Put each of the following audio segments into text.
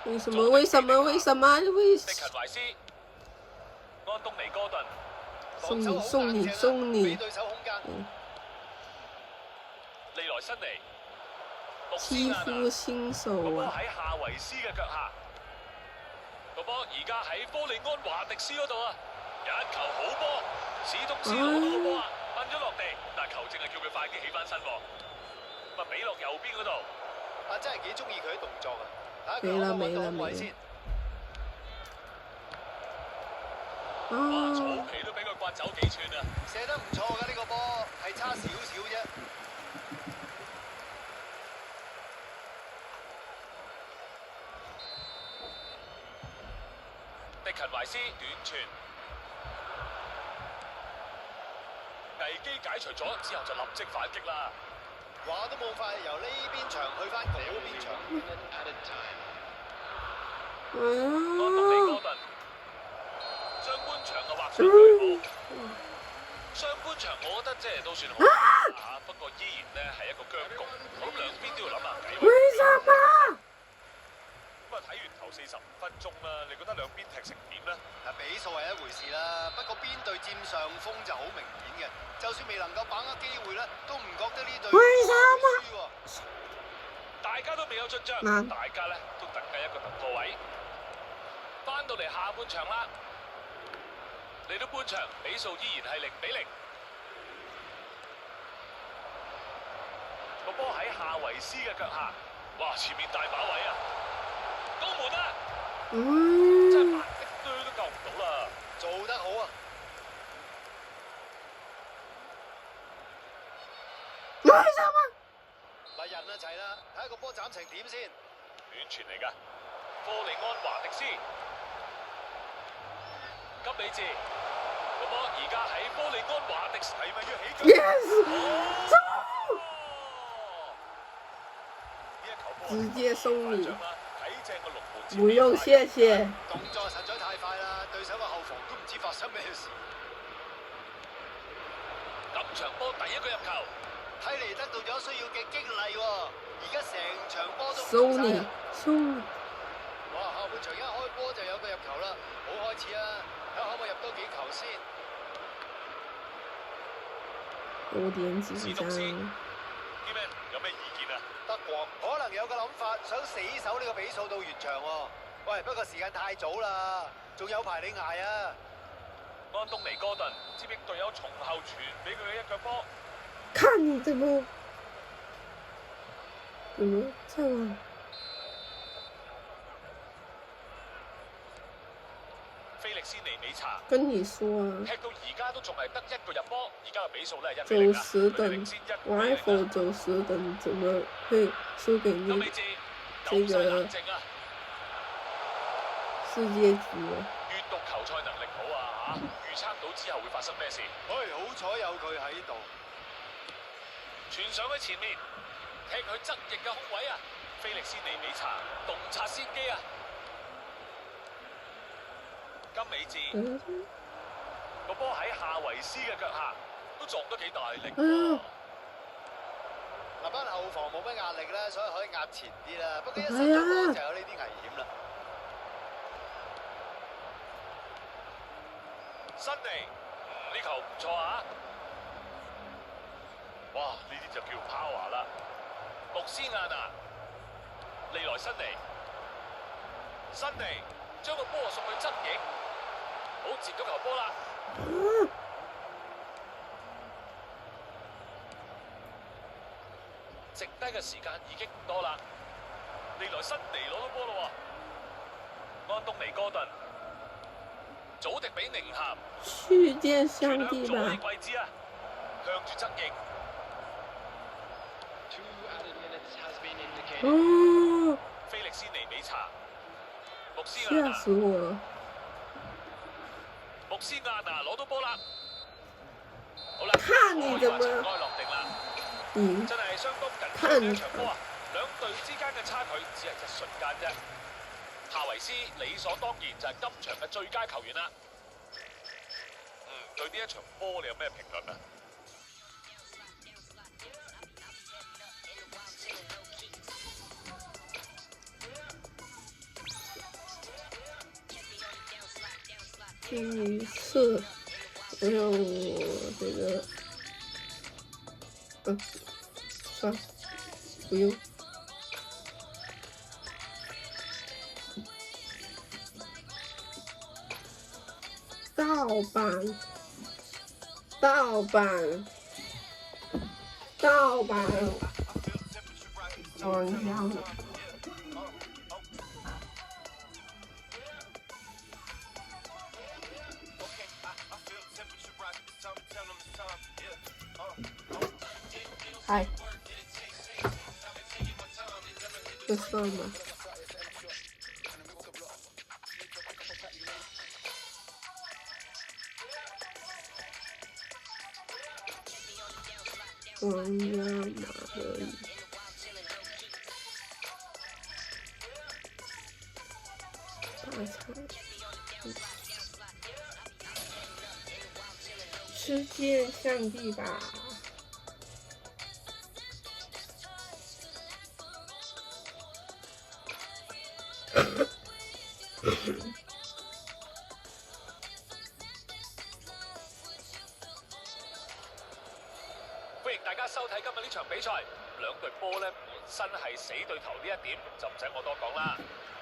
為什麼？為什麼？為什麼？為？迪勤懷斯、安東尼哥頓，送你。利來辛尼，欺負新手啊！喺夏維斯嘅腳下，個波而家喺科利安華迪斯嗰度啊！一球好波，史東斯攞到個波啊，瞓咗落地，但係球證係叫佢快啲起翻身喎。咁啊，俾落右邊嗰度，真係幾中意佢啲動作啊！沒了。哇！草皮都俾佢刮走幾寸啊！射得唔錯㗎呢個波，係差少少啫。迪勤懷斯短傳，危機解除咗之後就立即反擊啦。話都冇快，由呢邊場去翻嗰邊場。安東尼哥頓上半場就畫上句號。上半場我覺得即係都算好嚇，不過依然咧係一個僵局，我諗兩邊都要諗下計。為什麼？咁啊睇完頭45分鐘啦，你覺得兩邊踢成點咧？比數係一回事啦，不過邊隊佔上風就好明顯嘅。就算未能夠把握機會咧，都唔覺得呢隊會輸喎。大家都未有進帳，大家咧都等緊一個突破位。翻到嚟下半場啦，嚟到半場比數依然係0-0。個波喺夏維斯嘅腳下，哇！前面大把位啊，高門啊！真係萬滴堆都救唔到啦，做得好啊！為什麼？咪人一齊啦，睇下個波斬成點先。短傳嚟㗎，科利安華迪斯，金美治，個波而家喺科利安華迪斯係咪要起腳？直接送你，不用謝謝。動作實在太快啦，對手個後防都唔知發生咩事。場波第一個入球。睇嚟得到咗需要嘅激勵喎，而家成場波都唔收你同晒啊！收你。哇！下半場一開波就有個入球啦，好開始啊！睇下可唔可以入多幾球先。有點緊張。Kman 有咩意見啊？德國可能有個諗法，想死守呢個比數到完場喎。喂，不過時間太早啦，仲有排你捱啊！安東尼哥頓接應隊友從後傳俾佢嘅一腳波。看你怎麼這樣？菲力斯尼美查跟你說啊，踢到而家都仲係得一個入波，而家嘅比數咧係1-0啊。 90等，Rifle 90等，怎麼會輸給你這個世界局啊？閱讀球賽能力好啊嚇，預測到之後會發生咩事。好彩有佢喺度。傳上去前面，踢佢側翼嘅空位啊！菲力斯尼美查洞察先機啊！金美治個波喺夏維斯嘅腳下，都撞得幾大力喎。嗱，班後防冇乜壓力啦，所以可以壓前啲啦。不過一失咗波就有呢啲危險啦。辛尼，呢球唔錯啊！哇！呢啲就叫 power 啦。穆斯亞拿，利來辛尼將個波送去側翼，好接咗球波啦。剩低嘅時間已經唔多啦。利來辛尼攞到波咯喎，安東尼哥頓、祖迪比寧咸，去見上帝吧！位置啊，向住側翼。哦，菲力斯尼美查，穆斯亞嚇拿，死我了！穆斯亞拿攞到波啦。好啦，看你怎麼塵埃落定啦。真係相當緊張嘅一場波啊！兩隊之間嘅差距只係一瞬間啫。夏維斯理所當然就係今場嘅最佳球員啦。對呢一場波你有咩評論啊？第一次，沒有這個，算了，不用。盜版，玩家。嗨，这算吗？王家马德里，大菜，世界上帝吧。歡迎大家收睇今日呢場比賽，兩隊波咧本身係死對頭，呢一點就唔使我多講啦。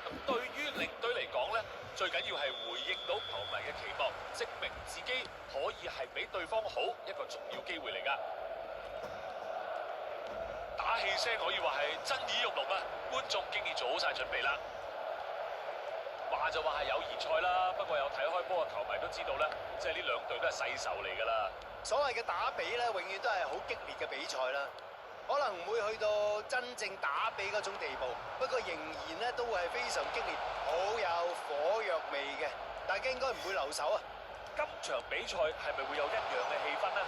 咁對於領隊嚟講咧，最緊要係回應到球迷嘅期望，證明自己可以係比對方好一個重要機會嚟㗎。打氣聲可以話係震耳欲聾啊！觀眾經已做好晒準備啦。話就話係友誼賽啦，不過有睇開波嘅球迷都知道咧，即係呢兩隊都係世仇嚟㗎啦。所謂嘅打比咧，永遠都係好激烈嘅比賽啦，可能唔會去到真正打比嗰種地步，不過仍然咧都會係非常激烈，好有火藥味嘅，大家應該唔會留手啊！今場比賽係咪會有一樣嘅氣氛呢？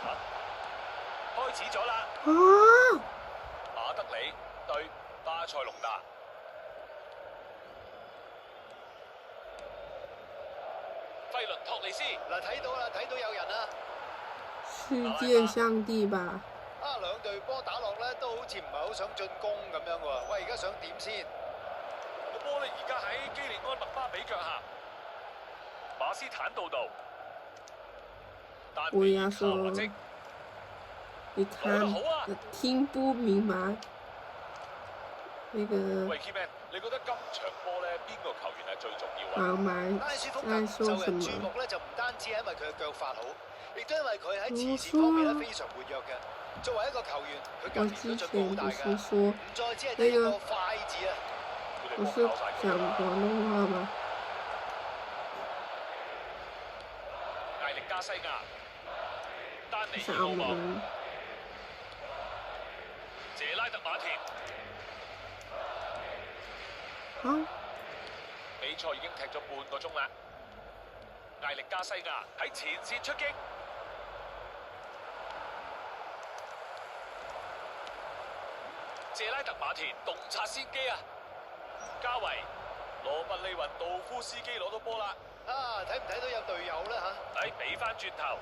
開始咗啦！馬德里對巴塞隆拿，費倫托利斯嗱，睇到啦，睇到有人啦。世界上帝吧？啊，兩隊波打落咧都好似唔係好想進攻咁樣喎。喂，而家想點先？個波咧而家喺基利安麥巴比腳下，馬斯坦道道，但我要卡華說積，你看，我聽不明白。那個喂 Keyman，你覺得今場波咧邊個球員係最重要啊？黃麥拉舒福特在說受什麼？人注目咧，就唔單止係因為佢嘅腳法好，亦都因為佢喺前線方面咧非常活躍嘅。作為一個球員，佢我近年之都進步好大前不是㗎，說唔再只係得一個快字啊！不是講廣東話嗎？艾力加西亞、丹尼是爾奧莫、澳門。謝拉特馬田。啊？比賽已經踢咗半個鐘啦。艾力加西亞喺前線出擊，謝拉特馬田洞察先機啊！加維羅拔利雲道夫斯基攞到波啦！啊，睇唔睇到有隊友咧嚇？嚟俾翻轉頭，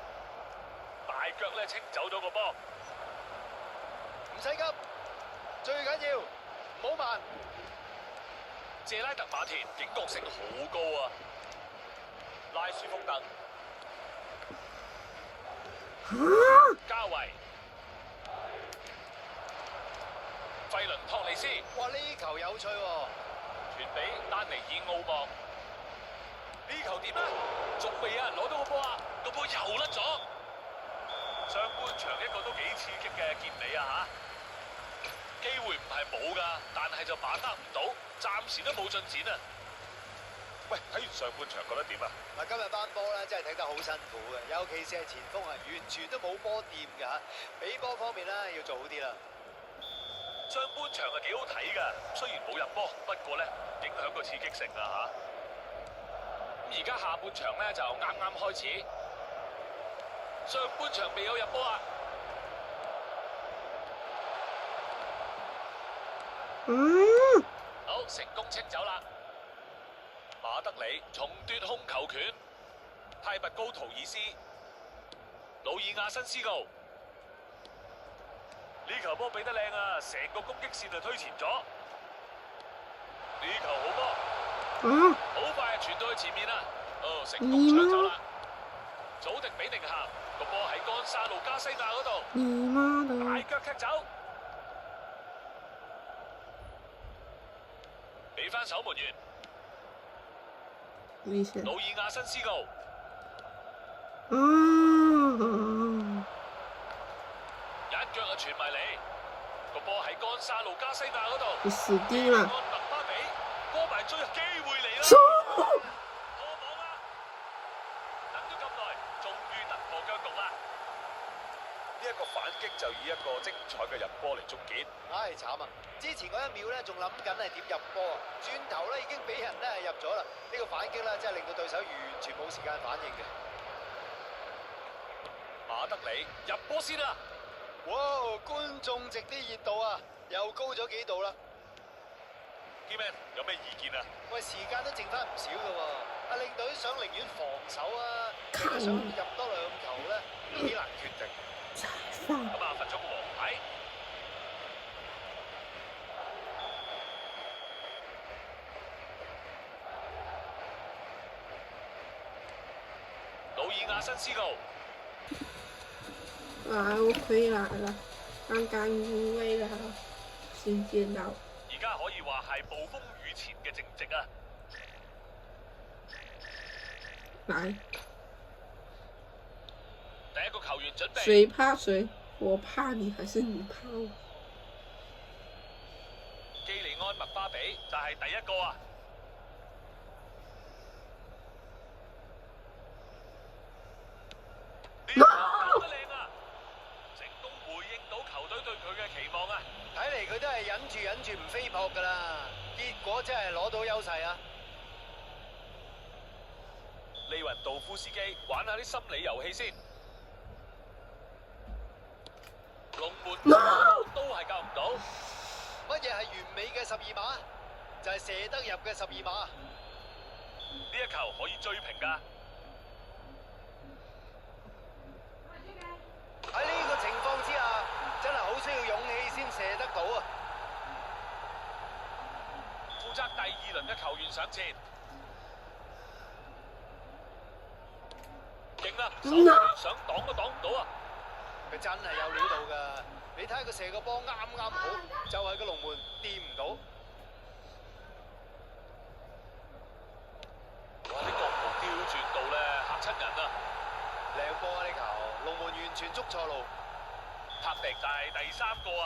大腳咧清走咗個波。唔使急，最緊要唔好慢。謝拉特馬田警覺性好高啊！拉舒福特、加維、費倫托尼斯，哇！呢球有趣喎，傳俾丹尼爾奧莫。呢球點啊？仲未有人攞到個波啊！個波又甩咗。上半場一個都幾刺激嘅結尾啊嚇！機會唔係冇㗎，但係就把握唔到，暫時都冇進展啊！喂，睇完上半場覺得點啊？嗱，今日班波咧真係踢得好辛苦嘅，尤其是係前鋒啊，完全都冇波掂㗎嚇。俾波方面咧要做好啲啦。上半場係幾好睇㗎，雖然冇入波，不過咧影響個刺激性啊嚇。咁而家下半場咧就啱啱開始，上半場未有入波啊！好，成功清走啦！馬德里重奪控球權，泰拔高圖爾斯、魯爾亞新斯奧，呢球波俾得靚啊！成個攻擊線就推前咗，呢球好波，好快傳到去前面啦！哦，成功搶走啦！祖迪比寧咸個波喺干沙路加西亞嗰度，你媽的！大腳踢走。俾翻守門員，危險！魯爾亞新斯奧一腳就傳埋嚟，個波喺干沙路加西亞嗰度，你死定了！安麥巴比過埋追入機會嚟啦！破網啦！等咗咁耐，終於突破僵局啦！呢一個反擊就以一個精彩嘅入波嚟終結。唉，慘啊！之前嗰一秒咧，仲諗緊係點入波啊，轉頭咧已經俾人咧入咗啦。呢個反擊咧，真係令到對手完全冇時間反應嘅。馬德里入波先啦！哇！觀眾席啲熱度啊，又高咗幾度啦。Keyman 有咩意見啊？喂，時間都剩翻唔少㗎喎。阿領隊想寧願防守啊，定係想入多兩球咧，都幾難決定。咁啊，罰咗個黃牌。魯爾亞新斯奧，我回來了，剛剛因為了，先見到。而家可以話係暴風雨前嘅正值啊！來，第一個球員準備。誰怕誰？我怕你還是你怕我？基利安麥巴比就係第一個啊！呢球投得靚啊！成功回應到球隊對佢嘅期望啊！睇嚟佢都係忍住唔飛撲㗎啦，結果真係攞到優勢啊！利雲道夫斯基玩下啲心理遊戲先，龍門都係救唔到。乜嘢係完美嘅12碼？就係射得入嘅12碼。呢一球可以追平㗎。責第2輪嘅球員上前。勁啦！守門員想擋都擋唔到啊！佢真係有料到㗎，你睇下佢射個波啱啱好，就係個龍門掂唔到。哇！啲角度刁轉到咧，嚇親人啊！靚波啊！呢球，龍門完全捉錯路。柏迪就係第3個啊！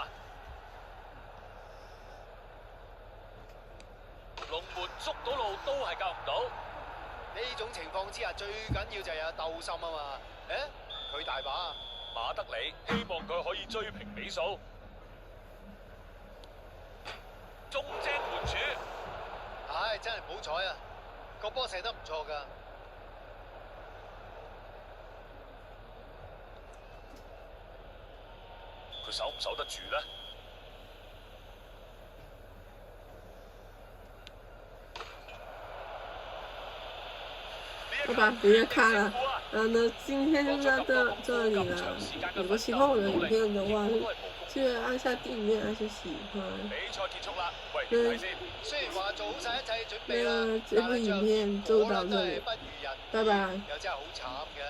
龍門捉到路都係救唔到。呢種情況之下，最緊要就係有鬥心啊嘛！佢大把。馬德里希望佢可以追平比數。中正門柱，唉，真係唔好彩啊！個波射得唔錯㗎。佢守唔守得住呢？我把别人看了，然后呢，今天就到这里了。如果喜欢我的影片的话，记得按下订阅，按下喜歡。那這部影片就到這裡，拜拜。又真係好慘㗎。